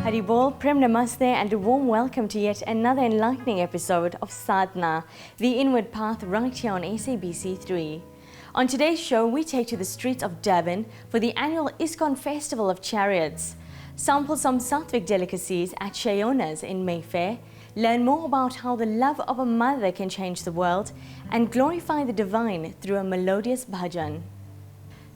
Haribol, Prem Namaste and a warm welcome to yet another enlightening episode of Sadhana, the inward path right here on SABC3. On today's show, we take to the streets of Durban for the annual ISKCON Festival of Chariots, sample some Sattvic delicacies at Shayona's in Mayfair, learn more about how the love of a mother can change the world, and glorify the divine through a melodious bhajan.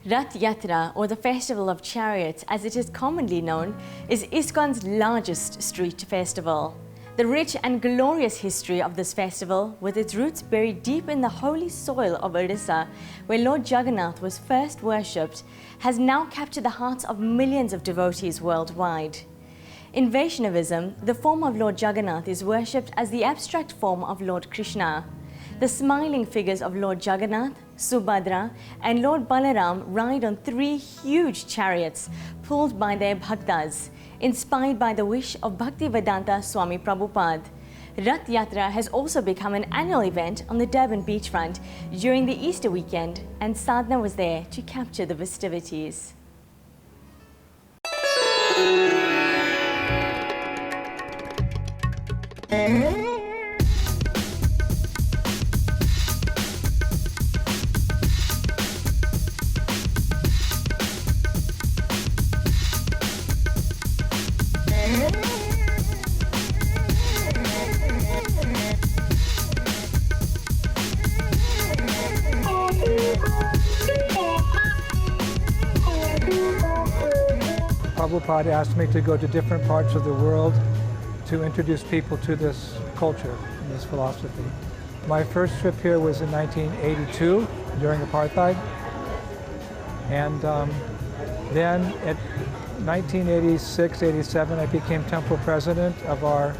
Rath Yatra, or the Festival of Chariots as it is commonly known, is ISKCON's largest street festival. The rich and glorious history of this festival, with its roots buried deep in the holy soil of Odisha, where Lord Jagannath was first worshipped, has now captured the hearts of millions of devotees worldwide. In Vaishnavism, the form of Lord Jagannath is worshipped as the abstract form of Lord Krishna. The smiling figures of Lord Jagannath, Subhadra and Lord Balaram ride on 3 huge chariots pulled by their bhaktas, inspired by the wish of Bhaktivedanta Swami Prabhupada. Rath Yatra has also become an annual event on the Durban beachfront during the Easter weekend, and Sadhana was there to capture the festivities. Prabhupada asked me to go to different parts of the world to introduce people to this culture and this philosophy. My first trip here was in 1982 during apartheid, and then at 1986-87 I became temple president of our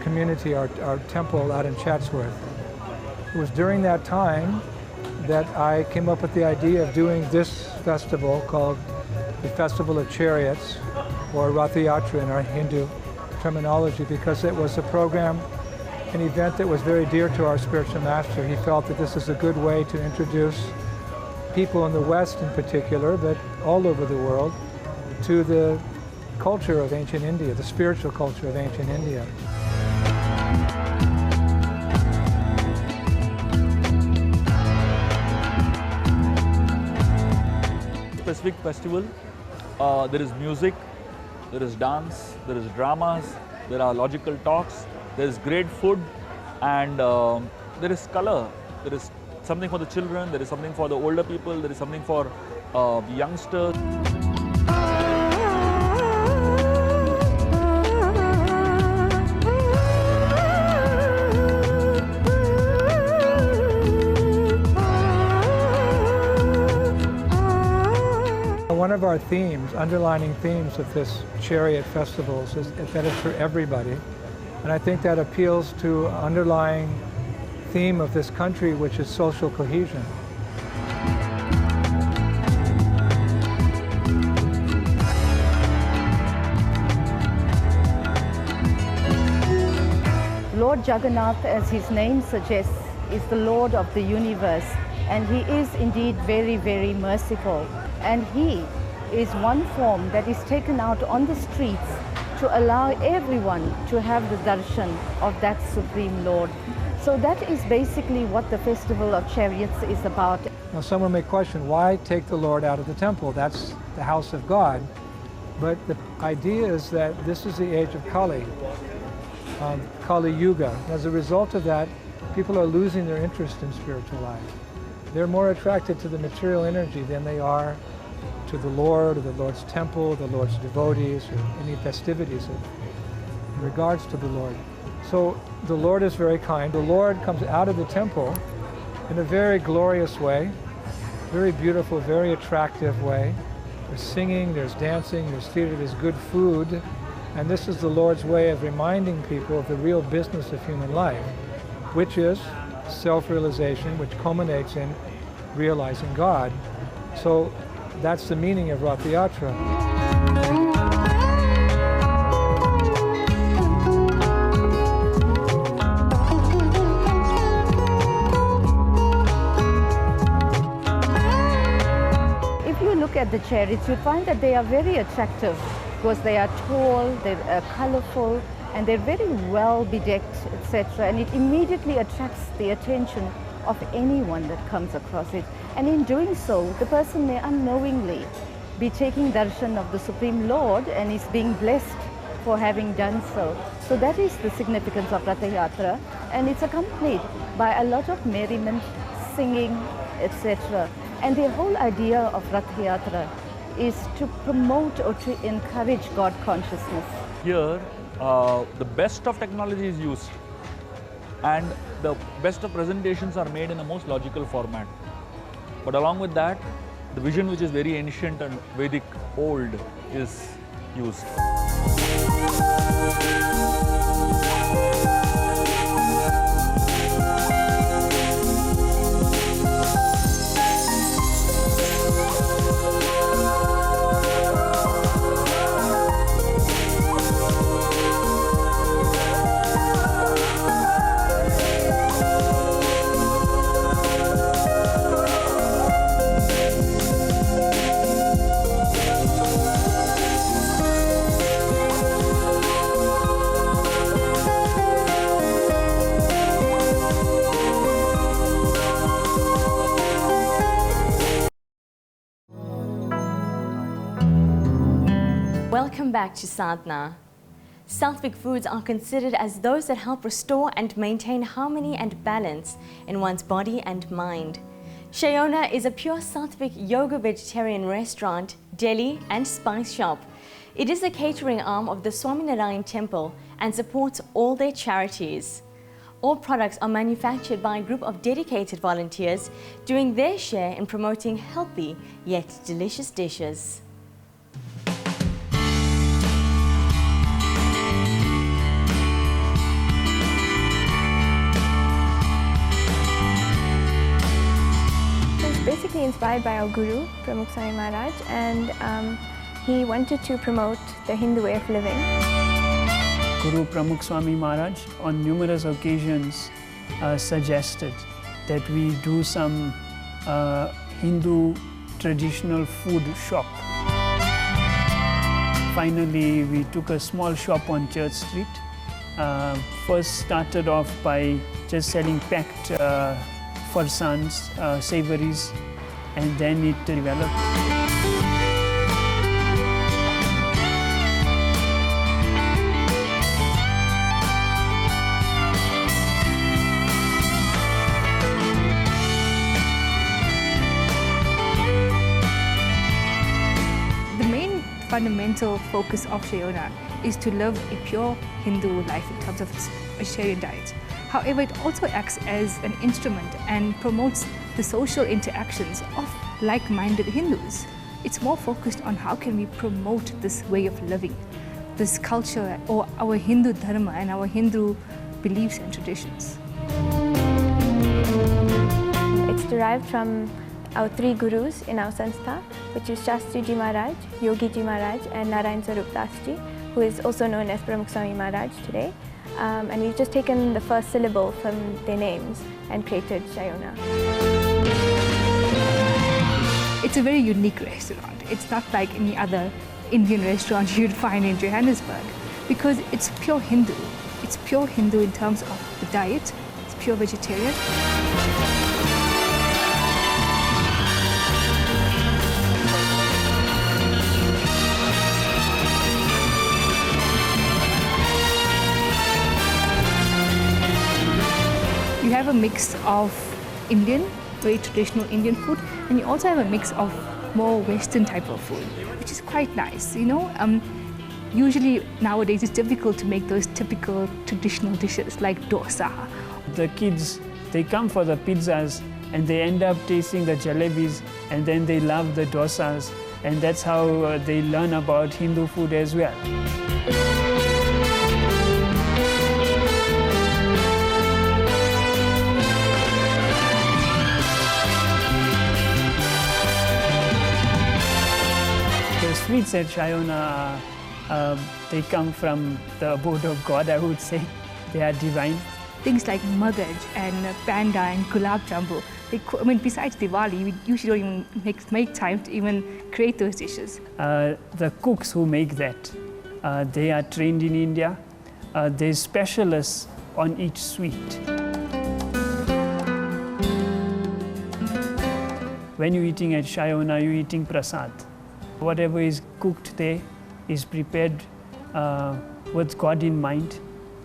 community, our temple out in Chatsworth. It was during that time that I came up with the idea of doing this festival called the Festival of Chariots, or Rath Yatra in our Hindu terminology, because it was a program, an event that was very dear to our spiritual master. He felt that this is a good way to introduce people in the West in particular, but all over the world, to the culture of ancient India, the spiritual culture of ancient India. Specific festival. There is music, there is dance, there is dramas, there are logical talks, there is great food, and there is color. There is something for the children, there is something for the older people, there is something for the youngsters. One of our themes, underlining themes of this chariot festivals is that it's for everybody. And I think that appeals to an underlying theme of this country, which is social cohesion. Lord Jagannath, as his name suggests, is the Lord of the universe, and he is indeed very, very merciful. And he is one form that is taken out on the streets to allow everyone to have the darshan of that Supreme Lord. So that is basically what the Festival of Chariots is about. Now someone may question, why take the Lord out of the temple? That's the house of God. But the idea is that this is the age of Kali, Kali Yuga. As a result of that, people are losing their interest in spiritual life. They're more attracted to the material energy than they are to the Lord, or the Lord's temple, the Lord's devotees, or any festivities in regards to the Lord. So the Lord is very kind. The Lord comes out of the temple in a very glorious way, very beautiful, very attractive way. There's singing, there's dancing, there's theater, there's good food. And this is the Lord's way of reminding people of the real business of human life, which is self-realization, which culminates in realizing God. So that's the meaning of Rath Yatra. If you look at the chariots, you find that they are very attractive. because they are tall, they're colorful, and they're very well bedecked, etc. And it immediately attracts the attention of anyone that comes across it. And in doing so, the person may unknowingly be taking darshan of the Supreme Lord and is being blessed for having done so. So that is the significance of Ratha Yatra, and it's accompanied by a lot of merriment, singing, etc. And the whole idea of Ratha Yatra is to promote or to encourage God consciousness. Here, the best of technology is used, and the best of presentations are made in the most logical format. But along with that, the vision, which is very ancient and Vedic old, is used. Welcome back to Sadhana. Sattvic foods are considered as those that help restore and maintain harmony and balance in one's body and mind. Shayona is a pure Sattvic yoga vegetarian restaurant, deli and spice shop. It is a catering arm of the Swaminarayan Temple and supports all their charities. All products are manufactured by a group of dedicated volunteers doing their share in promoting healthy yet delicious dishes. Basically inspired by our Guru, Pramukh Swami Maharaj, and he wanted to promote the Hindu way of living. Guru Pramukh Swami Maharaj on numerous occasions suggested that we do some Hindu traditional food shop. Finally, we took a small shop on Church Street. First started off by just selling packed farsans, savories, and then it developed. The main fundamental focus of Shayona is to live a pure Hindu life in terms of its vegetarian diet. However, it also acts as an instrument and promotes the social interactions of like-minded Hindus. It's more focused on how can we promote this way of living, this culture, or our Hindu dharma and our Hindu beliefs and traditions. It's derived from our three gurus in our sanstha, which is Shastri Ji Maharaj, Yogi Ji Maharaj, and Narayan Sarup Das Ji, who is also known as Pramukh Swami Maharaj today. And we've just taken the first syllable from their names and created Shayona. It's a very unique restaurant. It's not like any other Indian restaurant you'd find in Johannesburg because it's pure Hindu. It's pure Hindu in terms of the diet. It's pure vegetarian. You have a mix of Indian, very traditional Indian food, and you also have a mix of more Western type of food, which is quite nice. You know, usually nowadays it's difficult to make those typical traditional dishes like dosa. The kids, they come for the pizzas and they end up tasting the jalebis, and then they love the dosas, and that's how they learn about Hindu food as well. The sweets at Shayona, they come from the abode of God, I would say. They are divine. Things like magaj and panda and gulab jambu, besides Diwali, we usually don't even make time to even create those dishes. The cooks who make that, they are trained in India. There's specialists on each sweet. When you're eating at Shayona, you're eating prasad. Whatever is cooked there is prepared with God in mind.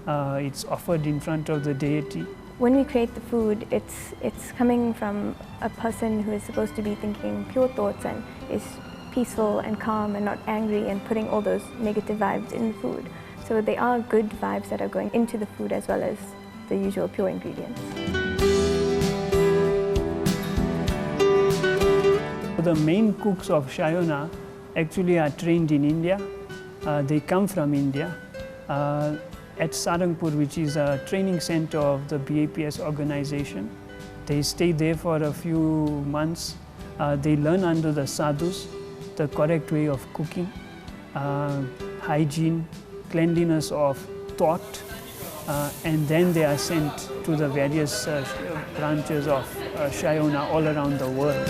It's offered in front of the deity. When we create the food, it's coming from a person who is supposed to be thinking pure thoughts and is peaceful and calm and not angry and putting all those negative vibes in the food. So they are good vibes that are going into the food as well as the usual pure ingredients. The main cooks of Shayona actually are trained in India. They come from India. At Sarangpur, which is a training center of the BAPS organization. They stay there for a few months. They learn under the sadhus the correct way of cooking, hygiene, cleanliness of thought, and then they are sent to the various branches of Shayona all around the world.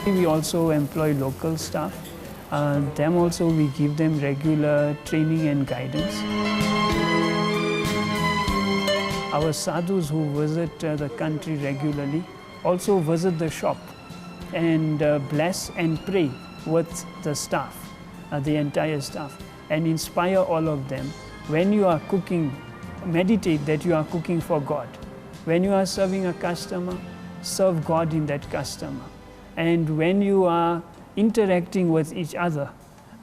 We also employ local staff. Them also we give them regular training and guidance. Our sadhus who visit the country regularly also visit the shop and bless and pray with the staff, the entire staff, and inspire all of them. When you are cooking, meditate that you are cooking for God. When you are serving a customer, serve God in that customer. And when you are interacting with each other,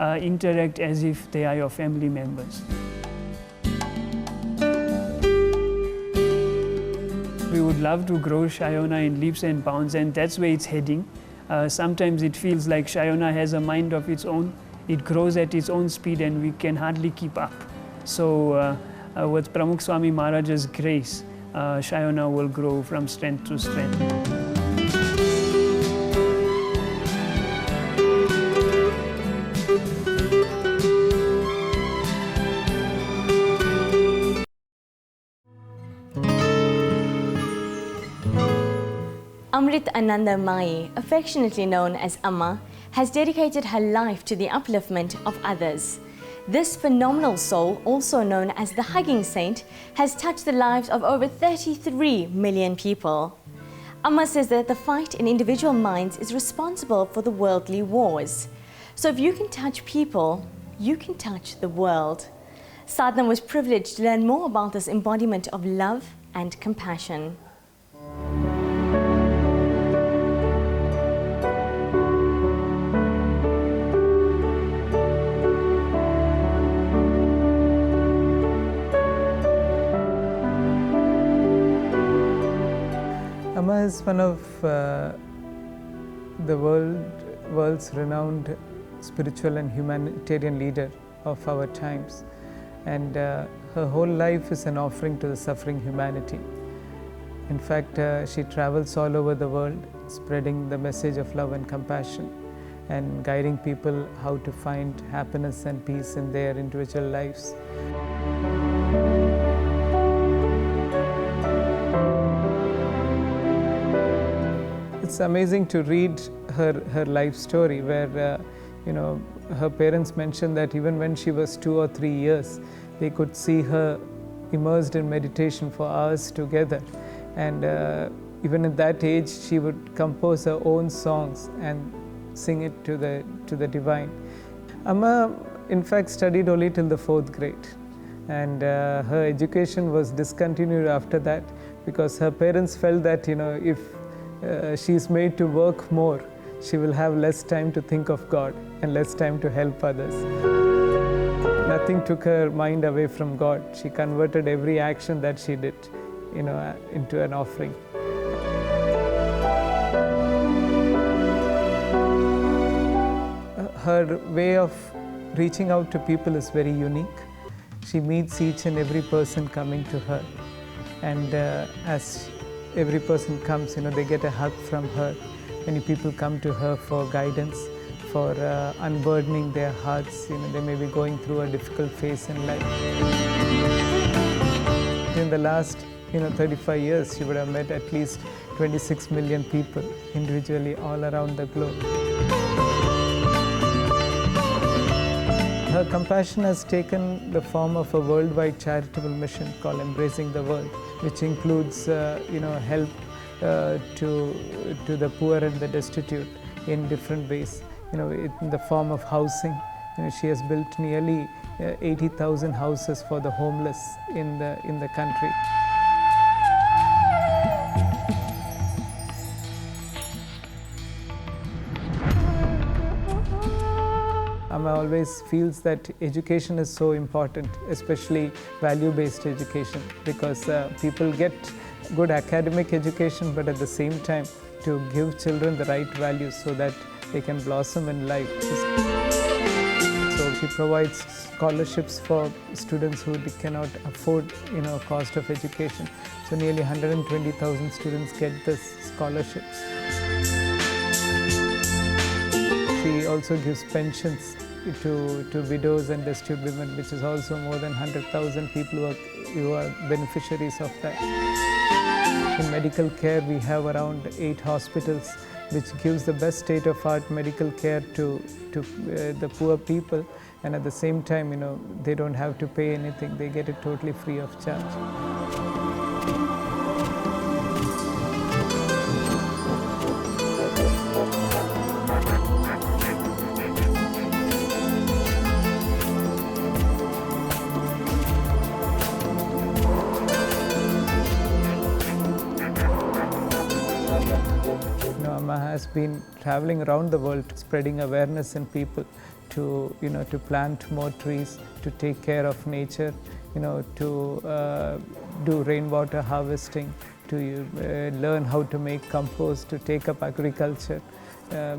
interact as if they are your family members. We would love to grow Shayona in leaps and bounds, and that's where it's heading. Sometimes it feels like Shayona has a mind of its own. It grows at its own speed and we can hardly keep up. So with Pramukh Swami Maharaj's grace, Shayona will grow from strength to strength. Amrit Ananda Mai, affectionately known as Amma, has dedicated her life to the upliftment of others. This phenomenal soul, also known as the Hugging Saint, has touched the lives of over 33 million people. Amma says that the fight in individual minds is responsible for the worldly wars. So if you can touch people, you can touch the world. Sadhana was privileged to learn more about this embodiment of love and compassion. Amma is one of the world's renowned spiritual and humanitarian leader of our times, and her whole life is an offering to the suffering humanity. In fact, she travels all over the world spreading the message of love and compassion and guiding people how to find happiness and peace in their individual lives. It's amazing to read her life story where her parents mentioned that even when she was 2 or 3 years, they could see her immersed in meditation for hours together, and even at that age she would compose her own songs and sing it to the divine. Amma in fact studied only till the 4th grade, and her education was discontinued after that because her parents felt that if she's made to work more, she will have less time to think of God and less time to help others. Nothing took her mind away from God. She converted every action that she did, into an offering. Her way of reaching out to people is very unique. She meets each and every person coming to her, and as every person comes, they get a hug from her. Many people come to her for guidance, for unburdening their hearts. They may be going through a difficult phase in life. In the last 35 years, she would have met at least 26 million people individually all around the globe. Her compassion has taken the form of a worldwide charitable mission called Embracing the World, which includes help to the poor and the destitute in different ways. In the form of housing. She has built nearly 80,000 houses for the homeless in the country. Amma always feels that education is so important, especially value-based education, because people get good academic education, but at the same time to give children the right values so that they can blossom in life. So she provides scholarships for students who cannot afford cost of education. So nearly 120,000 students get this scholarships. She also gives pensions to widows and destitute women, which is also more than 100,000 people who are beneficiaries of that. In medical care, we have around 8 hospitals, which gives the best state-of-art medical care to the poor people, and at the same time, they don't have to pay anything; they get it totally free of charge. Amma has been traveling around the world, spreading awareness in people to plant more trees, to take care of nature, to do rainwater harvesting, to learn how to make compost, to take up agriculture,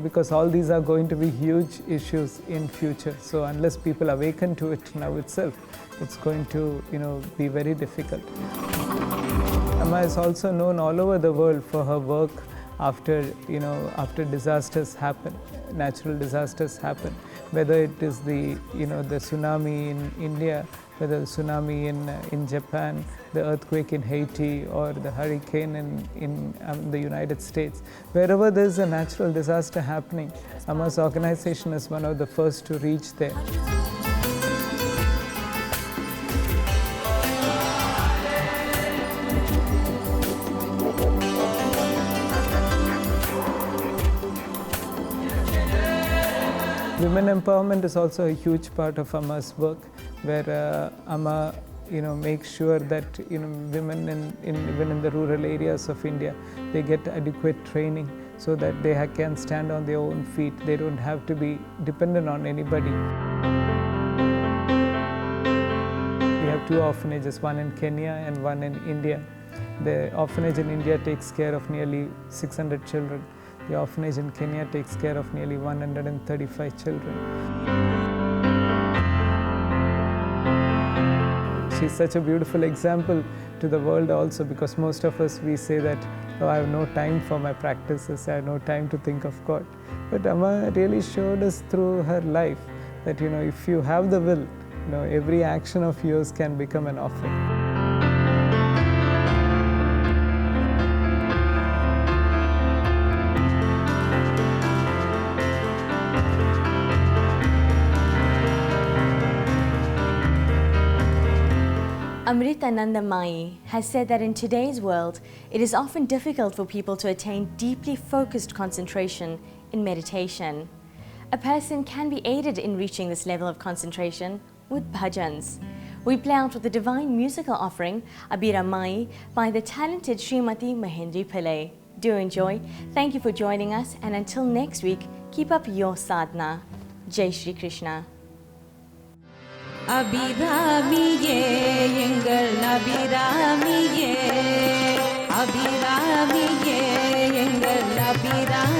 because all these are going to be huge issues in future. So unless people awaken to it now itself, it's going to be very difficult. Amma is also known all over the world for her work after disasters happen, natural disasters happen, whether it is the tsunami in India, whether the tsunami in Japan, the earthquake in Haiti, or the hurricane in the United States. Wherever there is a natural disaster happening, Amma's organization is one of the first to reach there. Women empowerment is also a huge part of Amma's work, where Amma makes sure that women even in the rural areas of India, they get adequate training so that they can stand on their own feet. They don't have to be dependent on anybody. We have 2 orphanages, one in Kenya and one in India. The orphanage in India takes care of nearly 600 children. The orphanage in Kenya takes care of nearly 135 children. She's such a beautiful example to the world also, because most of us, we say that, oh, I have no time for my practices, I have no time to think of God. But Amma really showed us through her life that if you have the will, every action of yours can become an offering. Amritananda Mai has said that in today's world, it is often difficult for people to attain deeply focused concentration in meditation. A person can be aided in reaching this level of concentration with bhajans. We play out with the divine musical offering, Abira Mai, by the talented Srimati Mahenthri Pillay. Do enjoy. Thank you for joining us, and until next week, keep up your sadhana. Jai Shri Krishna. அபிராமியே எங்கள் அபிராமியே அபிராமியே எங்கள் அபிராமியே